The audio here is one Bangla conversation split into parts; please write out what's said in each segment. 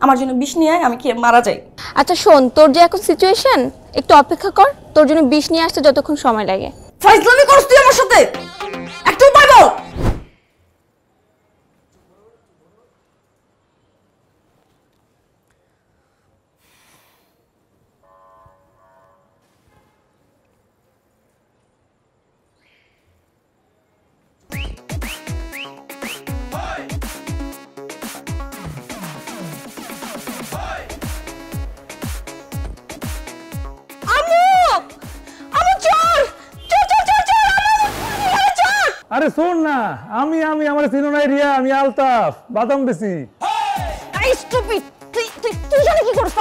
আমার জন্য বিষ নিয়ে আয়, আমি খেয়ে মারা যাই। আচ্ছা শোন, তোর যে এখন সিচুয়েশন, একটু অপেক্ষা কর, তোর জন্য বিষ নিয়ে আসতে যতক্ষণ সময় লাগে। ফাইজলামি করছ তুই আমার সাথে? একটু উপায় বল। আরে শোন না, আমি আমার চিনো নাই রিয়া, আমি আলতাফ, বাদাম বেশি। এই স্টুপিড, তুই জানি কি করছ?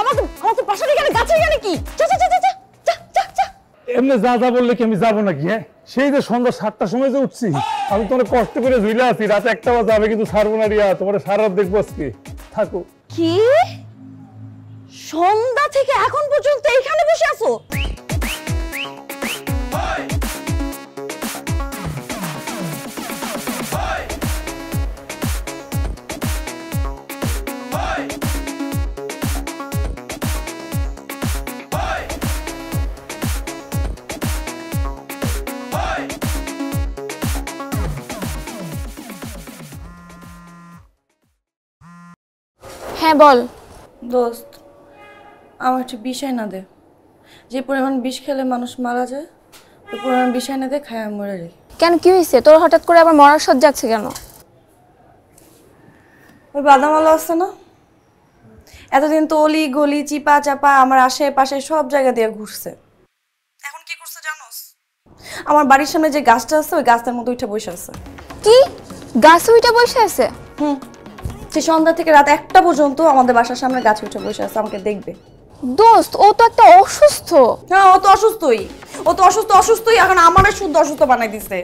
আমাকে পাশে গেলে গাছে গেলে কি? যা যা যা যা যা যা যা। এমনি যা যা বললে কি আমি যাবো নাকি? হ্যাঁ, সেই যে সন্ধ্যা 7টার সময় যে উঠছি, আমি তোমার কষ্ট করে ঝুলে আছি, রাত 1টা বাজে যাবে কিন্তু ছাড়বো না রিয়া, তোমার সারা রাত দেখবো আজকে। থাকো। কি সন্ধ্যা থেকে এখন পর্যন্ত এইখানে বসে আছো? হ্যাঁ বল। দোস্ত, আমার একটু বিষ না দে। যে পরিমাণ বিষ খেলে মানুষ মারা যায়, ওই পরিমাণ বিষ না দে, খায় আমি মরে যাই। কেন, কি হয়েছে তোর? হঠাৎ করে আবার মরার শট যাচ্ছে কেন? ওই বাদামালা আছে না, এতদিন তো অলি গলি চিপা চাপা আমার আশেপাশে সব জায়গা দিয়ে ঘুরছে। এখন কি করছে জানোস? আমার বাড়ির সামনে যে গাছটা আছে, ওই গাছটার মধ্যে উঠে বসে আছে। কি গাছে উঠে বসে আছে? সে সন্ধ্যা থেকে রাত 1টা পর্যন্ত আমাদের বাসার সামনে গাছে উঠে বসে আছে, আমাকে দেখবে। দোস্ত, ও তো একটা অসুস্থ। হ্যাঁ, ও তো অসুস্থই এখন আমারে শুদ্ধ অসুস্থ বানাই দিছে।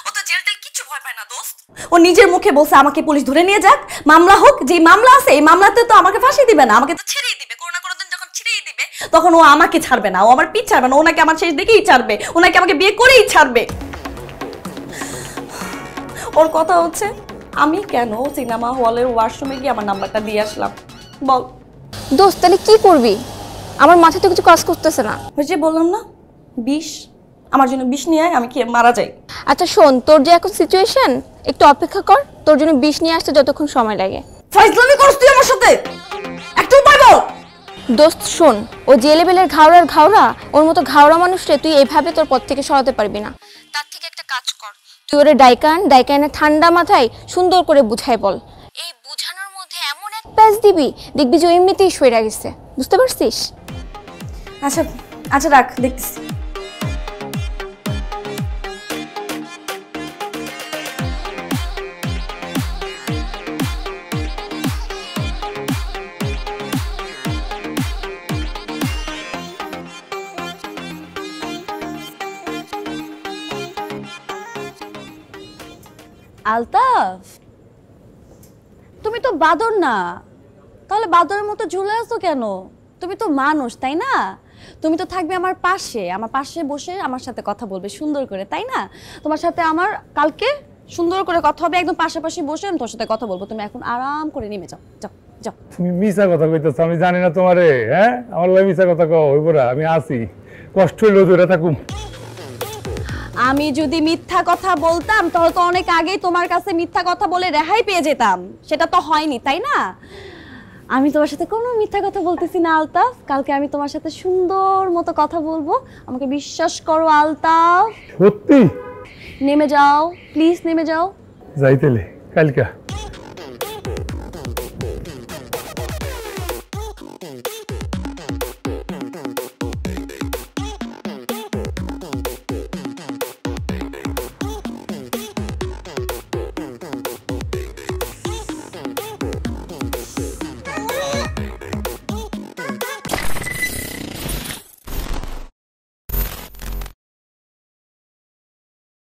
ও তো জেলটাই কিছু ভয় পায় না দোস্ত। ও নিজের মুখে বলছে আমাকে পুলিশ ধরে নিয়ে যাক, মামলা হোক। যে মামলা আছে এই মামলাতে তো আমাকে ফাঁসি দিবে না, আমাকে তো ছেড়েই দিবে। কোনো না কোনো দিন যখন ছেড়েই দিবে, তখন ও আমাকে ছাড়বে না, ও আমার পিঠ ছাড়বে না। ও নাকি আমার শেষ দেখেই ছাড়বে, ও নাকি আমাকে বিয়ে করেই ছাড়বে। ওর কথা হচ্ছে আমি কেন সিনেমা হলের ওয়াশরুমে গিয়ে আমার নাম্বারটা দিয়ে আসলাম, বল। দোস্ত, তাহলে কি করবি? আমার মাথায় তো কিছু কাজ করতেছে না। ওই যে বললাম না, বিষ। আমার জন্য বিষ নিয়ে আয়, আমি খেয়ে মারা যাই। আচ্ছা শোন, তোর যে এখন সিচুয়েশন, একটু অপেক্ষা কর, তোর জন্য বিষ নিয়ে আসতে যতক্ষণ সময় লাগে। ফাইজলামি করছ তুই আমার সাথে? একটু উপায় বল। দোস্ত শোন, ও যে লেভেলের ঘাওড়া, ওর মতো ঘাওড়া মানুষরে তুই এভাবে তোর পথ থেকে সরাতে পারবি না। তার থেকে একটা কাজ কর, তুই ওরে ডাইকানে ঠান্ডা মাথায় সুন্দর করে বুঝাই বল। এই বুঝানোর মধ্যে এমন এক প্যাচ দিবি, দেখবি যে এমনিতেই সইরা গেছে। বুঝতে পারছিস? আচ্ছা আচ্ছা, রাখ, দেখতেছি। আলতাফ, তুমি তো বাদর না, তাহলে বাদরের মতো ঝুলে আছো কেন? তুমি তো মানুষ, তাই না? তুমি তো থাকবে আমার পাশে বসে আমার সাথে কথা বলবে সুন্দর করে, তাই না? তোমার সাথে আমার কালকে সুন্দর করে কথা হবে, একদম পাশাপাশি বসে আমি তোর সাথে কথা বলবো। তুমি এখন আরাম করে নেমে যাও, যাও যাও। তুমি মিছা কথা কইতেছ, আমি জানি না তোমারে। হ্যাঁ, আমার লাই মিছা কথা কও হইব না, আমি আছি, কষ্ট হইলো ধরে থাকুম। আমি যদি মিথ্যা কথা বলতাম তাহলে তো অনেক আগেই তোমার কাছে মিথ্যা কথা বলে রেহাই পেয়ে যেতাম। সেটা তো হয়নি, তাই না? আমি তোমার সাথে কোনো মিথ্যা কথা বলতেছি না আলতাফ। কালকে আমি তোমার সাথে সুন্দর মতো কথা বলবো, আমাকে বিশ্বাস করো আলতাফ। সত্যি? নেমে যাও প্লিজ, নেমে যাও। যাইতেলে কালকা।